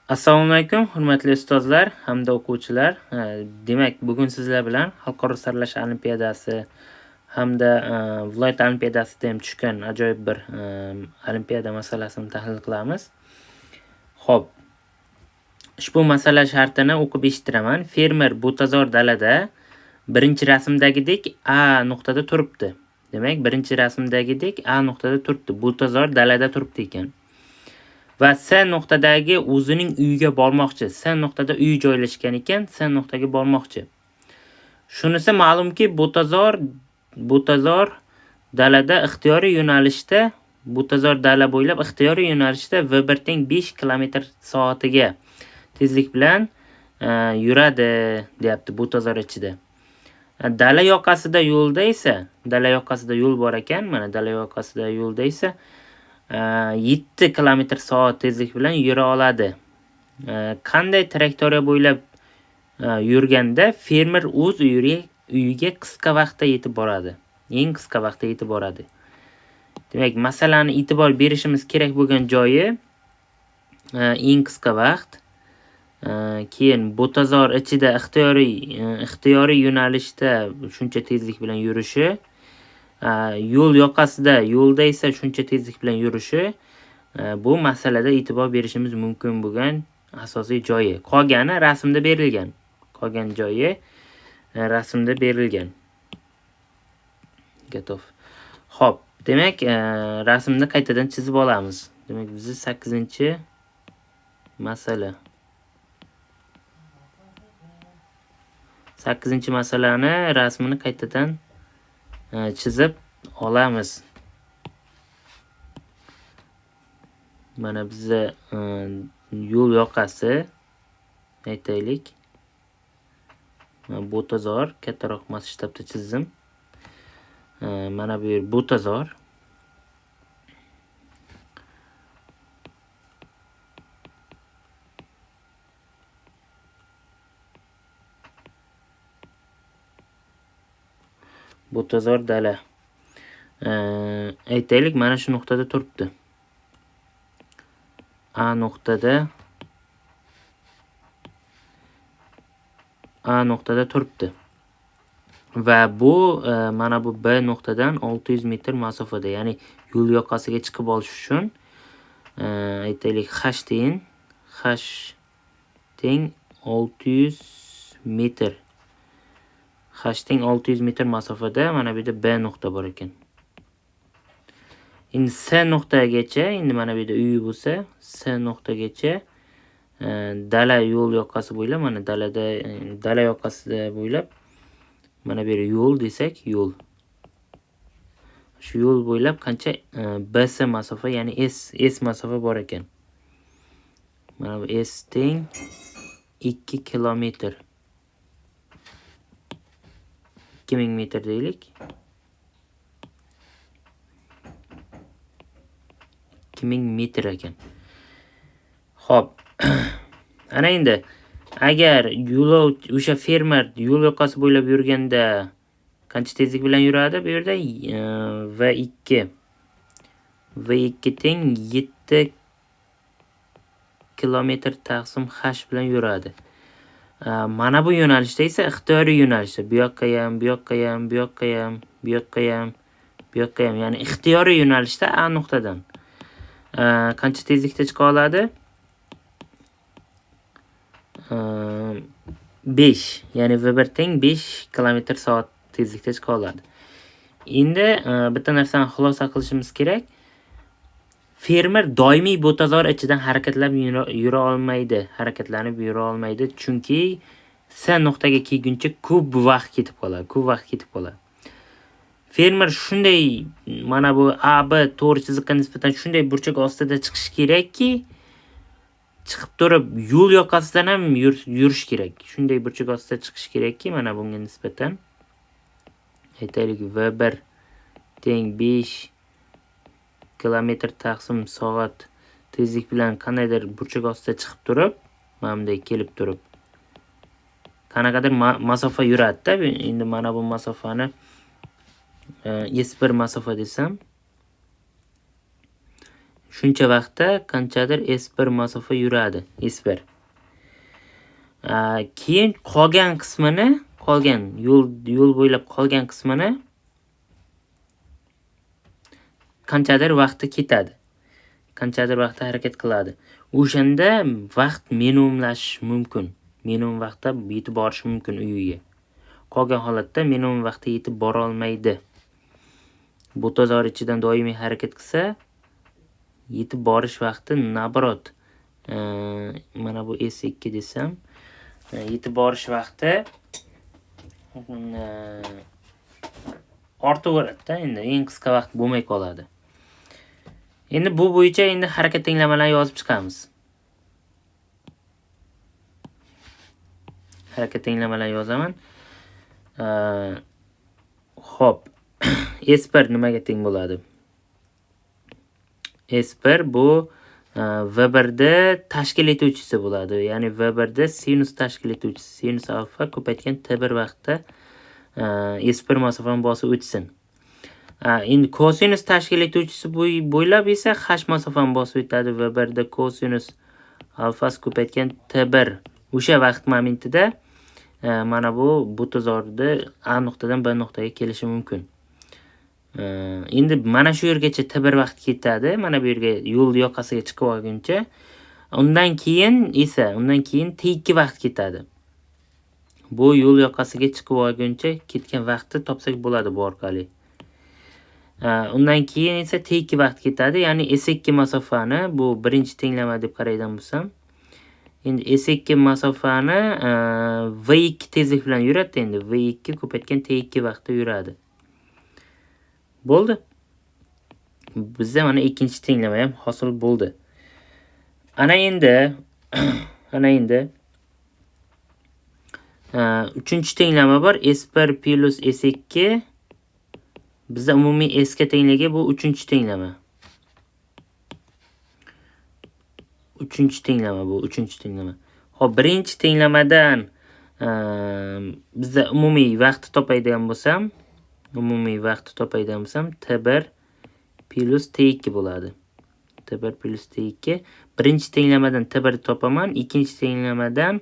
Assalomu alaykum, hurmatli ustozlar hamda o'quvchilar. Demak, bugun sizlar bilan Xalqaro saralash olimpiadasi hamda viloyat olimpiadasida ham tushgan ajoyib bir olimpiada masalasini tahlil qilamiz. Xo'p, ushbu masala shartini o'qib eshitiraman. Fermer butazor dalada birinchi rasmdagidek A nuqtada turibdi. Demak, birinchi rasmdagidek A nuqtada turibdi. Butazor dalada turibdi ekan. Va S nuqtadagi o'zining uyiga bormoqchi. S nuqtada uy joylashgan ekan, S nuqtaga bormoqchi. Shunisi ma'lumki, butazor dalada ixtiyoriy yo'nalishda, butazor dala bo'ylab ixtiyoriy yo'nalishda V1 teng 5 km/soatiga tezlik bilan yuradi, deyapti butazor ichida. Dala yoqasida yo'lda esa, dala yoqasida yo'l bor ekan, mana dala yoqasida yo'lda esa 7 km/soat tezlik bilan yura oladi. Qanday trayektoriya bo'ylab yurganda fermer o'z uyiga qisqa vaqtda yetib boradi. Eng qisqa vaqtda yetib boradi. Demak, masalani e'tibor berishimiz kerak bo'lgan joyi eng qisqa vaqt. Keyin butazor ichida ixtiyoriy yo'nalishda shuncha tezlik bilan yurishi, yo'l yoqasida, yo'lda esa shuncha tezlik bilan yurishi bu masalada e'tibor berishimiz mumkin bo'lgan asosiy joyi. Qolgani rasmda berilgan. Qolgan joyi rasmda berilgan. Gatov. Xo'p, demak, rasmni qaytadan chizib olamiz. Demak, bizni 8-masala. 8-masalani rasmini qaytadan chizib olamiz. Mana bizga yo'l yoqasi aytaylik. Butazor kattaroq masshtabda chizdim. Mana bu yer butazor. Butazor dala. Aytaylik, mana shu nuqtada turibdi. A nuqtada turibdi. Va bu mana bu B nuqtadan 600 metr masofada, ya'ni yo'l yoqasiga chiqib olish uchun aytaylik H teng 600 metr. H teng 600 metr masofada mana bu yerda B nuqta bor ekan. Endi S nuqtagacha, endi mana bu yerda uyi bo'lsa, S nuqtagacha dala yo'l yoqasi bo'ylab, mana dala yoqasida bo'ylab mana bu yer yo'l desak, yo'l. Shu yo'l bo'ylab qancha BS masofa, ya'ni S masofa bor ekan. Mana bu S teng 2 kilometr. 2000 metr deylik. 2000 metr ekan. Xo'p. Ana endi agar o'sha fermer yo'l yoqasi bo'ylab yurganda qancha tezlik bilan yuradi? Bu yerda V2 teng 7 kilometr taqsim H bilan yuradi. Mana bu yo'nalishda esa ixtiyoriy yo'nalishda, bu yoqqa ham, bu yoqqa ham, bu yoqqa ham, bu yoqqa ham, bu yoqqa ham, ya'ni ixtiyoriy yo'nalishda A nuqtadan qancha tezlikda chiqa oladi? 5, ya'ni V1 teng 5 km/soat tezlikda chiqa oladi. Endi bitta narsani xulosa qilishimiz kerak. Fermer doimiy butazor ichidan harakatlanib yura olmaydi, chunki S nuqtaga kelguncha ko'p vaqt ketib qoladi. Fermer shunday, mana bu AB to'g'ri chiziqqa nisbatan shunday burchak ostida chiqish kerakki, chiqib turib yo'l yoqasidan ham yurish kerak. Shunday burchak ostida chiqish kerakki, mana bunga nisbatan aytaylik V1 teng 5 kilometr taqsim soat tezlik bilan qandaydir burchak ostida chiqib turib, mana bunday kelib turib qanaqadir masofa yuradi-da. Endi mana bu masofani S1 masofa desam, shuncha vaqtda qanchadir S1 masofa yuradi. S1. Keyin qolgan qismini, qolgan yo'l bo'ylab qolgan qismini qanchadir vaqti ketadi. Qanchadir vaqtda harakat qiladi. O'shanda vaqt minimumlashish mumkin. Minimum vaqtda yetib borish mumkin uyiga. Qolgan holatda minimum vaqtda yetib bora olmaydi. Bu tozor ichidan doimiy harakat qilsa, yetib borish vaqti nabrot. Mana bu S2 desam, yetib borish vaqti ortaveradi-da, endi eng qisqa vaqt bo'lmay qoladi. Endi bu bo'yicha endi harakat tenglamalarni yozib chiqamiz. Harakat tenglamalarni yozaman. Xo'p. S1 nimaga teng bo'ladi? S1 bu V1 da tashkil etuvchisi bo'ladi. Ya'ni V1 da sinus tashkil etuvchisi. Sinus alfa ko'paytgan T1 vaqtda S1 masofani bosib o'tsin. Endi kosinus tashkil etuvchisi bo'ylab esa H masofani bosib o'tadi. V1 da kosinus alfasi ko'paytgan T1 o'sha vaqt momentida mana bu tozorda A nuqtadan B nuqtaga kelishi mumkin. Endi mana shu yergacha T1 vaqt ketadi. Mana bu yerga yo'l yoqasiga chiqib olguncha, undan keyin T2 vaqt ketadi. Bu yo'l yoqasiga chiqib olguncha ketgan vaqtni topsak bo'ladi bu orqali. Undan keyin esa T2 vaqt ketadi. Ya'ni S2 masofani bu birinchi tenglama deb qaraydigan bo'lsam, endi S2 masofani V2 tezlik bilan yuradi. Endi V2 ko'paytgan T2 vaqtda yuradi. Bo'ldi. Bizda mana ikkinchi tenglama ham hosil bo'ldi. Ana endi uchinchi tenglama bor. S1 plus S2 bizda umumiy S ga tengligi bu uchinchi tenglama. Uchinchi tenglama. Xo'p, birinchi tenglamadan bizda umumiy vaqtni topadigan bo'lsam, T1 plus T2 bo'ladi. T1 plus T2. Birinchi tenglamadan T1 topaman, ikkinchi tenglamadan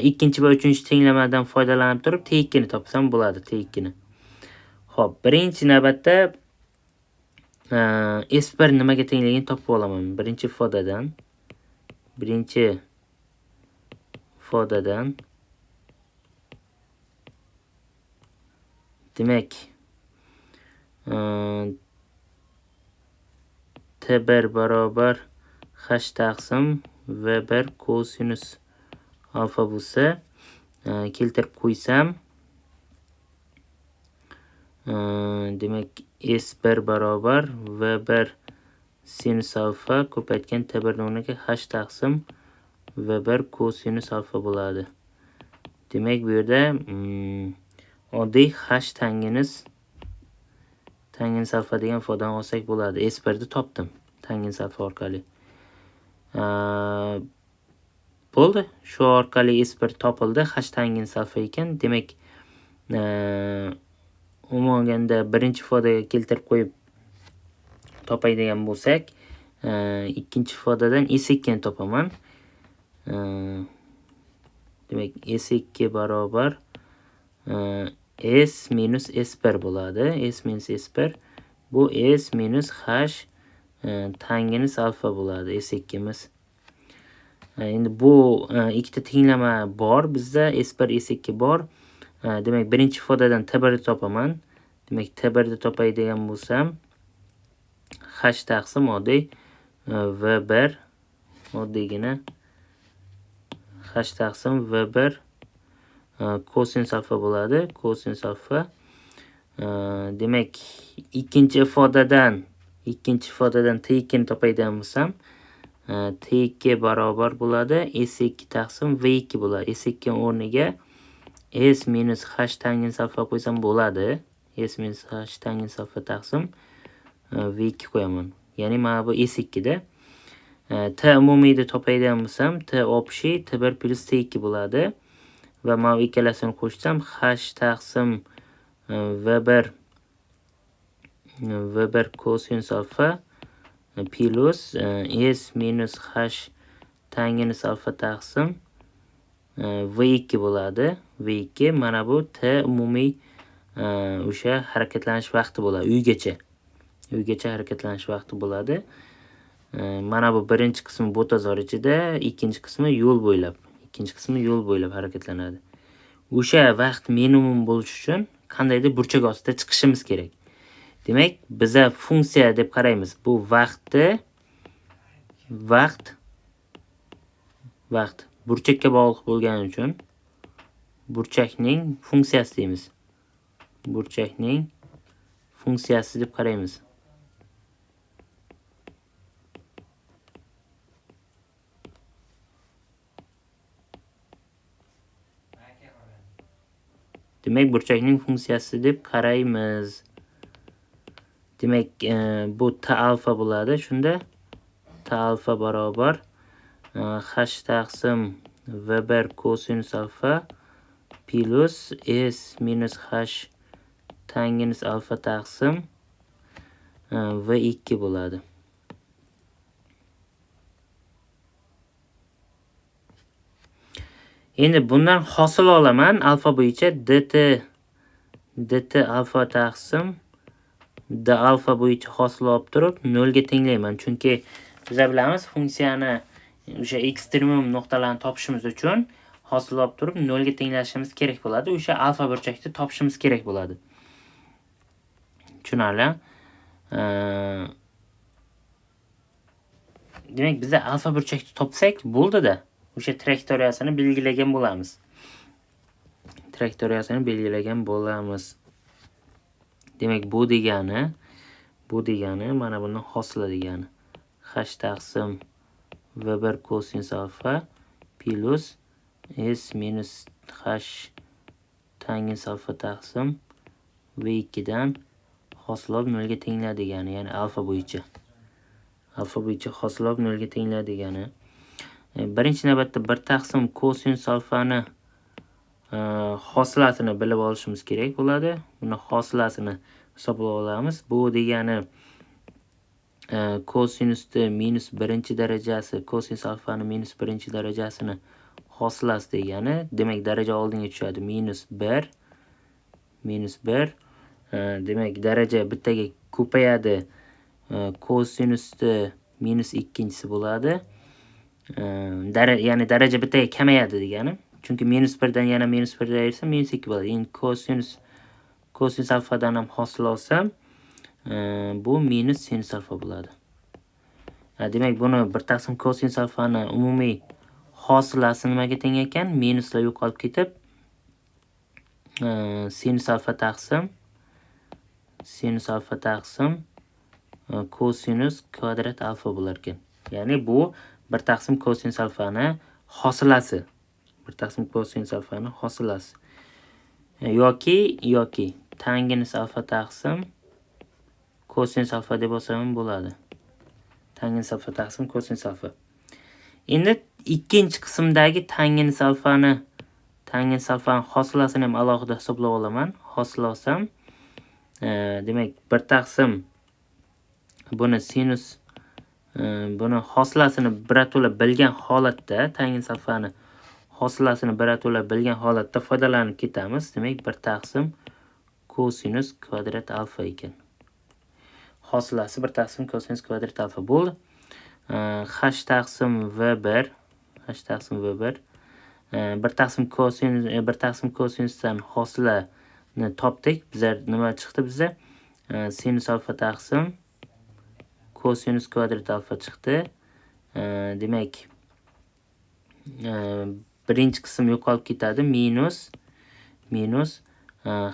ikkinchi va uchinchi tenglamadan foydalanib turib T2 ni topsam bo'ladi, T2 ni. Xo'p, birinchi navbatda S1 nimaga tengligini topib olaman. Birinchi ifodadan demak T1 barobar H taqsim V1 kosinus alfa bo'lsa, keltirib qo'ysam, demak S1 barobar V1 sinus alfa ko'paytgan T1 o'rniga H taqsim V1 kosinus alfa bo'ladi. Demak bu yerda oddiy H tangens alfa degan ifodani olsak bo'ladi. S1 ni topdim tangens alfa orqali. Bo'ldi. Shu orqali S1 topildi. H tangens alfa ekan. Demak umuman olganda birinchi ifodaga keltirib qo'yib topadigan bo'lsak, ikkinchi ifodadan S2 ni topaman. Demak S2 barobar S minus S1 bo'ladi. S minus S1 bu S minus H tangens alfa bo'ladi S2 miz. Endi bu ikkita tenglama bor bizda, S1 S2 bor. Demak birinchi ifodadan T1 ni topaman. Demak T1 ni topadigan bo'lsam, H taqsim oddiy V1 oddiygina H taqsim V1 kosinus alfa bo'ladi. Kosinus alfa. Demak ikkinchi ifodadan T2 ni topadigan bo'lsam, T2 barobar bo'ladi S2 taqsim V2 bo'ladi. S2 o'rniga S minus H tangens alfa qo'ysam bo'ladi. S minus H tangens alfa taqsim V2 qo'yaman. Ya'ni mana bu S2 da. T umumiyni topadigan bo'lsam, T общий T1 plus T2 bo'ladi. Va mana ikkalasini qo'shsam H taqsim V1 kosinus alfa plus s minus h tangens alfa taqsim v2 bo'ladi. v2 mana bu t umumiy o'sha harakatlanish vaqti bo'ladi. Uygacha harakatlanish vaqti bo'ladi. Mana bu birinchi qismi botazor ichida, ikkinchi qismi yo'l bo'ylab harakatlanadi. O'sha vaqt minimum bo'lish uchun qandaydir burchak ostida chiqishimiz kerak. Demak, biza funksiya deb qaraymiz. Bu vaqt burchakka bog'liq bo'lgani uchun burchakning funksiyasi deymiz. Burchakning funksiyasi deb qaraymiz. Demak, burchakning funksiyasi deb qaraymiz. Demak, bu t alfa bo'ladi. Shunda t alfa barobar h taqsim v1 kosinus alfa plus s minus h tangens alfa taqsim v2 bo'ladi. Endi bundan hosil olaman alfa bo'yicha dt alfa taqsim d alfa bo'yicha hosil olib turib 0 ga tenglayman. Chunki biz bilamiz funksiyani o'sha ekstremum nuqtalarni topishimiz uchun hosil olib turib 0 ga tenglashimiz kerak bo'ladi. O'sha alfa burchakni topishimiz kerak bo'ladi. Tushunarli? Demak, biz alfa burchakni topsak bo'ldi-da. O'sha trayektoriyasini belgilagan bo'lamiz. Demak, bu degani mana buni hosili degani. H taqsim v1 kosinus alfa plus s minus h tangens alfa taqsim v2 dan hosil olib 0 ga tenglar degani, ya'ni alfa bo'yicha hosil olib 0 ga tenglar degani. Birinchi navbatda 1 taqsim kosinus alfani hosilasini bilib olishimiz kerak bo'ladi. Buni hosilasini hisoblab olamiz. Bu degani kosinusni minus 1-darajasi, kosinus alfani minus 1-darajasini hosilasi degani. Demak, daraja oldinga tushadi. minus 1. Demak, daraja bittaga ko'payadi. Kosinusni minus 2-si bo'ladi. Ya'ni daraja bittaga kamayadi degani. Chunki minus 1 dan yana minus 1 ayirsa minus 2 bo'ladi. Endi kosinus alfadan ham hosil olsam, bu minus sinus alfa bo'ladi. Demak, buni 1 taqsim kosinus alfani umumiy hosilasi nimaga teng ekan? Minuslar yo'qolib ketib, sinus alfa taqsim kosinus kvadrat alfa bo'lar ekan. Ya'ni bu 1 taqsim kosinus alfani hosilasi. Yoki tangens alfa taqsim kosinus alfa deb olsam bo'ladi. Tangens alfa taqsim kosinus alfa. Endi ikkinchi qismdagi tangens alfani hosilasini ham alohida hisoblab olaman. Hosil olsam, demak 1 taqsim buni hosilasini birato'la bilgan holatda, tangens alfani hosilasini birato'la bilgan holatda foydalanib ketamiz. Demak, 1 taqsim kosinus kvadrat alfa ekan. Hosilasi 1 taqsim kosinus kvadrat alfa bo'ldi. H taqsim v1 1 taqsim kosinusdan hosilani topdik. Bizlar nima chiqdi bizda? Sinus alfa taqsim kosinus kvadrat alfa chiqdi. Demak, birinchi qism yo'qolib ketadi. Minus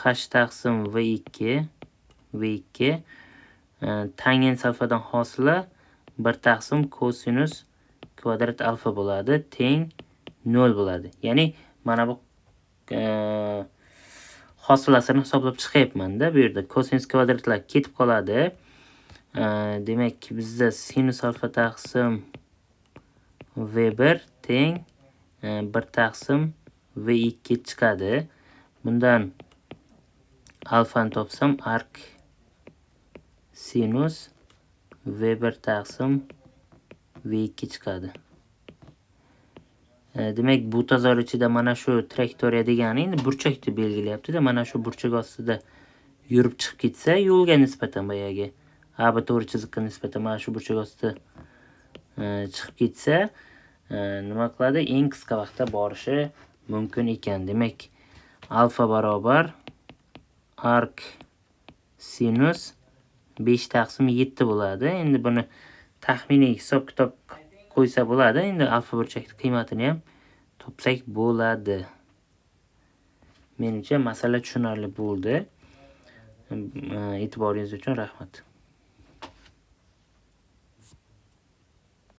h taqsim v2 tangens alfadan hosila 1 taqsim kosinus kvadrat alfa bo'ladi. Teng 0 bo'ladi. Ya'ni mana bu hosilasini hisoblab chiqyapman-da. Bu yerda kosinus kvadratlar ketib qoladi. Demak, bizda sinus alfa taqsim v1 teng 1 taqsim v2 chiqadi. Bundan alfani topsam arc sinus V1 taqsim V2 chiqadi. Demak, bu tozor ichida mana shu traktoriya degani endi burchakni belgilayapti-da. Mana shu burchak ostida yurib chiqib ketsa, yo'lga nisbatan boyagi AB to'g'ri chiziqqa nisbatan mana shu burchak ostida chiqib ketsa, nima qiladi? Eng qisqa vaqtda borishi mumkin ekan. Demak, alfa barobar arc sinus 5 taqsim 7 bo'ladi. Endi buni taxminiy hisob-kitob qo'ysa bo'ladi. Endi alfa burchakning qiymatini ham topsak bo'ladi. Menimcha masala tushunarli bo'ldi. E'tiboringiz uchun rahmat.